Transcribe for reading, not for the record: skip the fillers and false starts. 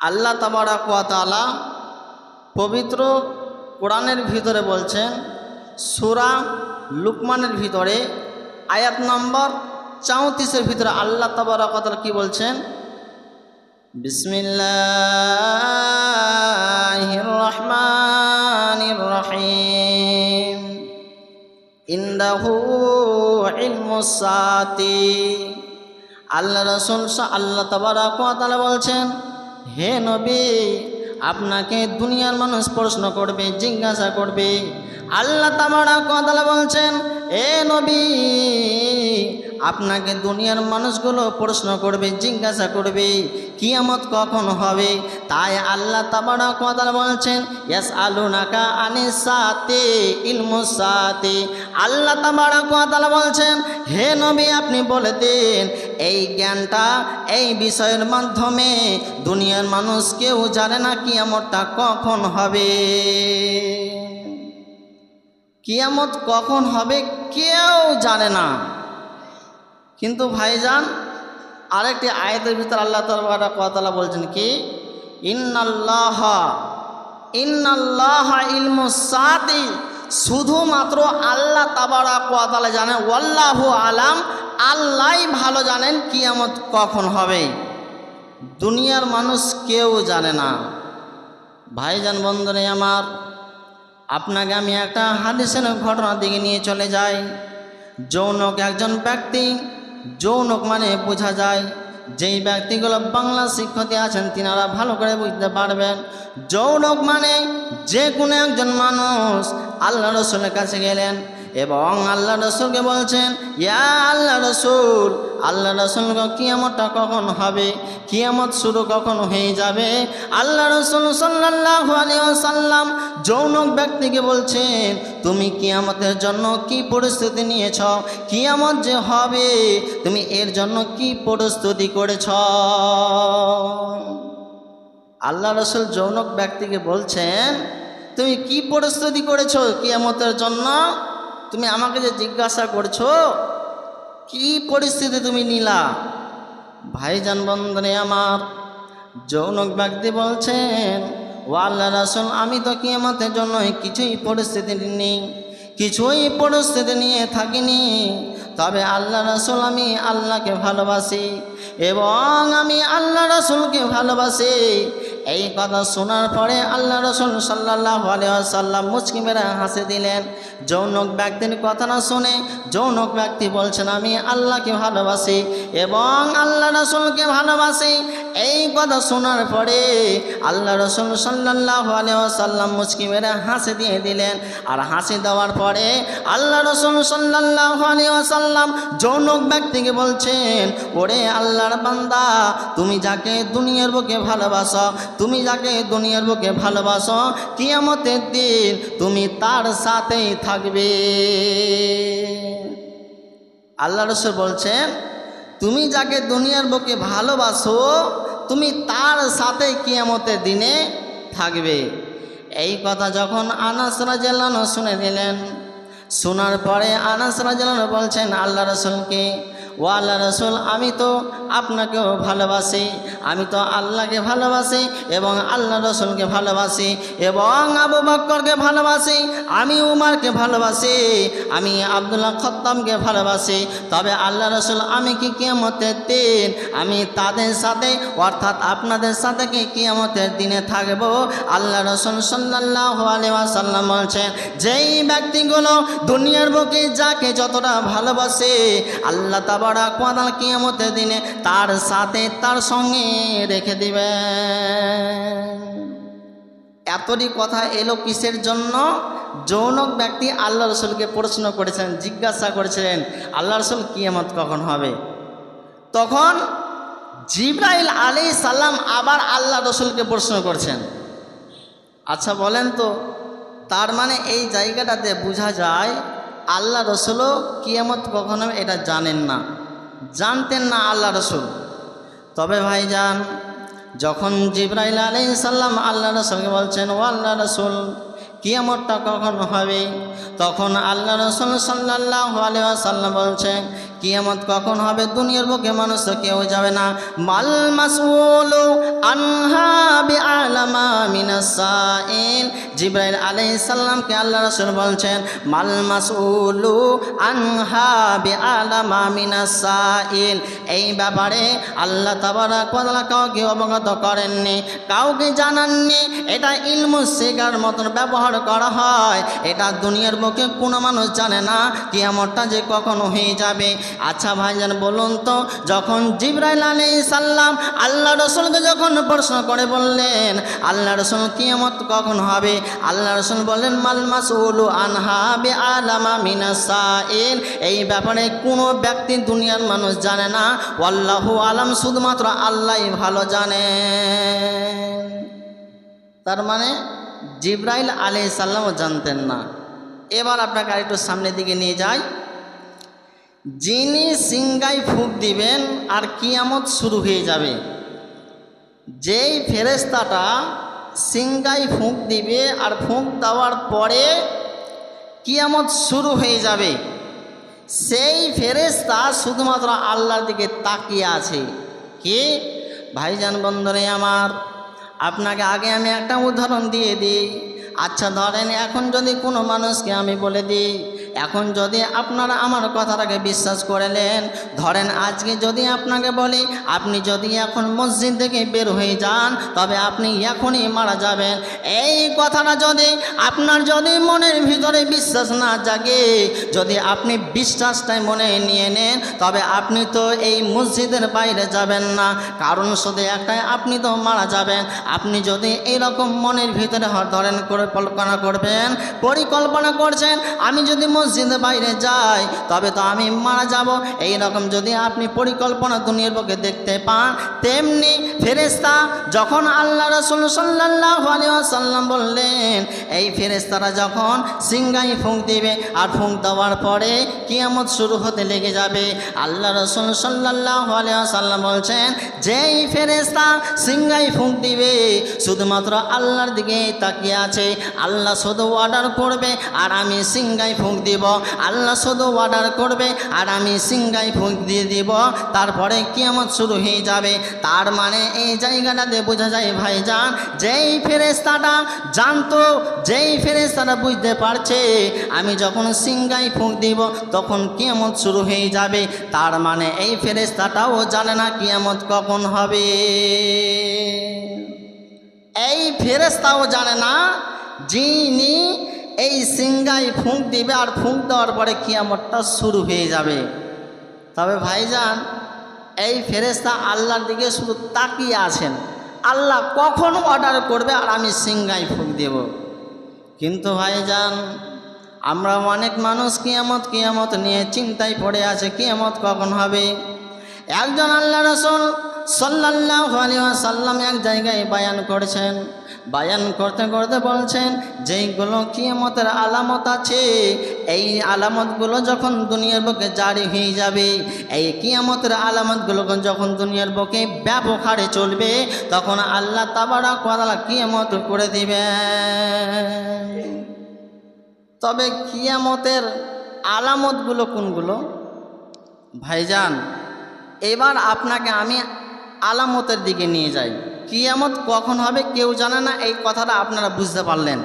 আল্লাহ তাবারাক ওয়া তাআলা পবিত্র কোরআনের ভিতরে বলছেন, সূরা লুকমানের ভিতরে আয়াত নম্বর 34-এর ভিতরে আল্লাহ তাবারাক ওয়া তাআলা কি বলছেন? বিসমিল্লাহির রহমানির রহিম, ইন্দাহু ইলমুস সাআতি। আল্লাহ রাসূল আল্লাহ তাবারাক ওয়া তাআলা বলছেন, হে নবী, আপনাকে দুনিয়ার মানুষ প্রশ্ন করবে, জিজ্ঞাসা করবে। আল্লাহ তাবারাক ওয়া তাআলা বলছেন, হে নবী, আপনাকে দুনিয়ার মানুষগুলো প্রশ্ন করবে, জিজ্ঞাসা করবে কিয়ামত কখন হবে। তাই আল্লাহ তাবারাক ওয়া তাআলা বলছেন, ইয়াসআলুনাকা আনিস সাআতি ইলমুস সাআতি। আল্লাহ তাবারাক ওয়া তাআলা বলছেন, হে নবী, আপনি বলে দিন এই জ্ঞানটা, এই বিষয়ের মাধ্যমে দুনিয়ার মানুষ কেউ জানে না কিয়ামতটা কখন হবে। কিয়ামত কখন হবে কেউ জানে না। কিন্তু ভাইজান, আরেকটি আয়াতের ভিতর আল্লাহ তাবারাক ওয়া তাআলা বলছেন কি, ইন্নাল্লাহা ইলমুস সাআতি, শুধুমাত্র আল্লাহ তাবারাক ওয়া তাআলা জানেন, ওয়াল্লাহু আলাম, আল্লাহই ভালো জানেন কিয়ামত কখন হবে। দুনিয়ার মানুষ কেউ জানে না। ভাইজান বন্ধুরে আমার, আপনাকে আমি একটা হাদিসের ঘটনার দিকে নিয়ে চলে যাই। যৌনক একজন ব্যক্তি, যৌনক মানে বোঝা যায়, যেই ব্যক্তিগুলো বাংলা শিক্ষার্থী আছেন তিনারা ভালো করে বুঝতে পারবেন। যৌনক মানে যে কোনো একজন মানুষ আল্লাহ রসুলের কাছে গেলেন এবং আল্লাহ রসুলকে বলছেন, ইয়া আল্লাহ রসুল, আল্লাহ রসুল কিয়ামতটা কখন হবে, কিয়ামত শুরু কখন হয়ে যাবে। আল্লাহ রসুল সাল্লাল্লাহু আলাইহি ওয়াসাল্লাম যৌনক ব্যক্তিকে বলছেন, তুমি কিয়ামতের জন্য কি প্রস্তুতি নিয়েছ, কিয়ামত যে হবে তুমি এর জন্য কি প্রস্তুতি করেছ। আল্লাহ রসুল যৌনক ব্যক্তিকে বলছেন, তুমি কি প্রস্তুতি করেছো কিয়ামতের জন্য, তুমি আমাকে যে জিজ্ঞাসা করছো কি পরিস্থিতি তুমি নিলা। ভাইজান বন্ধনে আমার, যৌনক ব্যক্তি বলছেন, ও আল্লাহ রাসূল, আমি তো কিয়ামতের জন্য কিছুই পরিস্থিতি নিই, কিছুই পরিস্থিতি নিয়ে থাকিনি। তবে আল্লাহ রাসূল, আমি আল্লাহকে ভালোবাসি এবং আমি আল্লাহ রাসূলকে ভালোবাসি। এই কথা শোনার পরে আল্লাহ রাসূল সাল্লাল্লাহু আলাইহি ওয়াসাল্লাম মুচকি মেরে হাসে দিলেন। যৌনক ব্যক্তির কথা না শুনে যৌনক ব্যক্তি বলছেন, আমি আল্লাহকে ভালোবাসি এবং আল্লাহ রাসূলকে ভালোবাসি। এই কথা শোনার পরে আল্লাহ রাসূল সাল্লাল্লাহু আলাইহি ওয়াসাল্লাম মুচকি মেরে হাসি দিয়ে দিলেন। আর হাসি দেওয়ার পরে আল্লাহ রাসূল সাল্লাল্লাহু আলাইহি ওয়াসাল্লাম যৌনক ব্যক্তিকে বলছেন, ওরে আল্লাহর বান্দা, তুমি যাকে দুনিয়ার বুকে ভালোবাসো, তুমি যাকে দুনিয়ার বুকে ভালোবাসো, কিয়ামতের দিন তুমি তার সাথেই থাকবে। আল্লাহ রাসূল বলছেন, তুমি যাকে দুনিয়ার বুকে ভালোবাসো তুমি তার সাথে কিয়ামতের দিনে থাকবে। এই কথা যখন আনাস রাদিয়াল্লাহু আনহু শুনে নিলেন, শোনার পরে আনাস রাদিয়াল্লাহু আনহু বলছেন আল্লাহ রাসূলকে, ও আল্লাহ রাসূল, আমি তো আপনাকেও ভালোবাসি, আমি তো আল্লাহকে ভালোবাসি এবং আল্লাহ রাসূলকে ভালোবাসি এবং আবু বকরকে ভালোবাসি, আমি উমরকে ভালোবাসি, আমি আব্দুল্লাহ খাত্তাবকে ভালোবাসি। তবে আল্লাহ রাসূল, আমি কি কিয়ামতের দিন আমি তাদের সাথে অর্থাৎ আপনাদের সাথে কি কিয়ামতের দিনে থাকব? আল্লাহ রাসূল সাল্লাল্লাহু আলাইহি ওয়াসাল্লাম বলছেন, যেই ব্যক্তিগুলো দুনিয়ার বুকে যাকে যতটা ভালোবাসে আল্লাহ তাবারাক ওয়া তাআলা কিয়ামতের দিনে তার সাথে তার সঙ্গে রেখে দিবেন। এতটি কথা এলো কিসের জন্য? যৌনক ব্যক্তি আল্লাহ রসুলকে প্রশ্ন করেছেন, জিজ্ঞাসা করেছিলেন, আল্লাহ রসুল কিয়ামত কখন হবে। তখন জিবরাইল আলাইহিস সালাম আবার আল্লাহ রসুলকে প্রশ্ন করছেন। আচ্ছা বলেন তো, তার মানে এই জায়গাটাতে বোঝা যায় আল্লাহ রসুলও কিয়ামত কখন হবে এটা জানেন না, জানতেন না আল্লাহ রসুল। তবে ভাইজান, যখন জিবরাইল আলাইহিস সালাম আল্লাহ রসুলকে বলছেন, ও আল্লাহ রসুল, কিয়ামতটা কখন হবে, তখন আল্লাহ রসুল সাল্লাল্লাহু আলাইহি ওয়াসাল্লাম বলছেন, কিয়ামত কখন হবে দুনিয়ার বুকে মানুষ তো কেউ যাবে না। মাল মাসউলু আনহা বিআলামা মিনাস সাইল। জিবরাইল আলাইহিস সালামকে আল্লাহ রাসূল বলছেন মাল মাসউলু আনহা বিআলামা মিনাস সাইল। এই ব্যাপারে আল্লাহ তাবারাক ওয়া তাআলা কাউকে অবগত করেননি, কাউকে জানাননি। এটা ইলমু শেখার মতন ব্যবহার করা হয়। এটা দুনিয়ার বুকে কোনো মানুষ জানে না কিয়ামতটা যে কখন হয়ে যাবে। আচ্ছা ভাইজান বলুন তো, যখন জিবরাইল আলাইহিস সালাম আল্লাহ রাসূলকে যখন প্রশ্ন করে বললেন আল্লাহ রাসূল কিয়ামত কখন হবে, আল্লাহ রাসূল বললেন মাল মাসউলু আনহা বিআলামা মিনাস সাইল। এই ব্যাপারে কোনো ব্যক্তি দুনিয়ার মানুষ জানে না, আল্লাহু আলাম, শুধুমাত্র আল্লাহই ভালো জানেন। তার মানে জিবরাইল আলাইহিস সালামও জানতেন না। এবার আপনাকে আরেকটু সামনের দিকে নিয়ে যাই। যিনি সিংগায় ফুঁক দিবেন আর কিয়ামত শুরু হয়ে যাবে, যেই ফেরেশতাটা সিংগায় ফুঁক দিবে আর ফুঁক দেওয়ার পরে কিয়ামত শুরু হয়ে যাবে, সেই ফেরেশতা শুধুমাত্র আল্লাহর দিকে তাকিয়ে আছে। কি ভাইজান বন্ধুরে আমার, আপনাকে আগে আমি একটা উদাহরণ দিয়ে দিই। আচ্ছা ধরেন এখন যদি কোনো মানুষকে আমি বলে দিই, এখন যদি আপনারা আমার কথাটাকে বিশ্বাস করলেন, ধরেন আজকে যদি আপনাকে বলি আপনি যদি এখন মসজিদ থেকে বের হয়ে যান তবে আপনি এখনই মারা যাবেন। এই কথাটা যদি আপনার যদি মনের ভিতরে বিশ্বাস না জাগে, যদি আপনি বিশ্বাসটাই মনে নিয়ে নেন, তবে আপনি তো এই মসজিদের বাইরে যাবেন না। কারণ শুধু একটাই, আপনি তো মারা যাবেন। আপনি যদি এইরকম মনের ভিতরে ধরেন পরিকল্পনা করছেন আমি যদি মসজিদের বাইরে যাই তবে তো আমি মারা যাব, এই রকম যদি আপনি পরিকল্পনা দুনিয়ার বুকে দেখতে পান, তেমনি ফেরেশতা যখন আল্লাহ রাসূল সাল্লাল্লাহু আলাইহি ওয়াসাল্লাম বললেন এই ফেরেশতারা যখন সিংগায় ফুঁক দিবে আর ফুঁক দেওয়ার পরে কিয়ামত শুরু হতে লেগে যাবে, আল্লাহ রাসূল সাল্লাল্লাহু আলাইহি ওয়াসাল্লাম বলছেন যেই ফেরেশতা সিংগায় ফুঁক দিবে শুধুমাত্র আল্লাহর দিকে তাকিয়ে আছে। আল্লাহ শুধু অর্ডার করবে আর আমি সিংগায় ফুঁক দিব, আল্লাহ শুধু অর্ডার করবে আর আমি সিংগায় ফুঁক দিয়ে দিব, তারপরে কিয়ামত শুরু হয়ে যাবে। তার মানে এই জায়গাটাতে বোঝা যায় ভাইজান, যেই ফেরেশতাটা জানতো, যেই ফেরেশতাটা বুঝতে পারছে আমি যখন সিংগায় ফুঁক দিব তখন কিয়ামত শুরু হয়ে যাবে, তার মানে এই ফেরেশতাটাও জানে না কিয়ামত কখন হবে। এই ফেরেশতাও জানে না যিনি এই সিংগায় ফুঁক দিবে আর ফুঁক দেওয়ার পরে কিয়ামতটা শুরু হয়ে যাবে। তবে ভাইজান এই ফেরেশতা আল্লাহর দিকে শুধু তাকিয়ে আছেন, আল্লাহ কখন অর্ডার করবে আর আমি সিংগায় ফুঁক দেব। কিন্তু ভাইজান আমরা অনেক মানুষ কিয়ামত নিয়ে চিন্তায় পড়ে আছে, কিয়ামত কখন হবে। একজন আল্লাহ রাসূল সাল্লাল্লাহু আলাইহি ওয়াসাল্লাম এক জায়গায় বয়ান করছেন, বয়ান করতে করতে বলছেন যেইগুলো কিয়ামতের আলামত আছে, এই আলামতগুলো যখন দুনিয়ার বুকে জারি হয়ে যাবে, এই কিয়ামতের আলামতগুলো যখন দুনিয়ার বুকে ব্যাপক হারে চলবে, তখন আল্লাহ তাবারাক ওয়া তাআলা কিয়ামত করে দিবেন। তবে কিয়ামতের আলামতগুলো কোনগুলো ভাইজান? এবার আপনাকে আমি আলামতের দিকে নিয়ে যাই। কিয়ামত কখন হবে কেউ জানে না, এই কথাটা আপনারা বুঝতে পারলেন।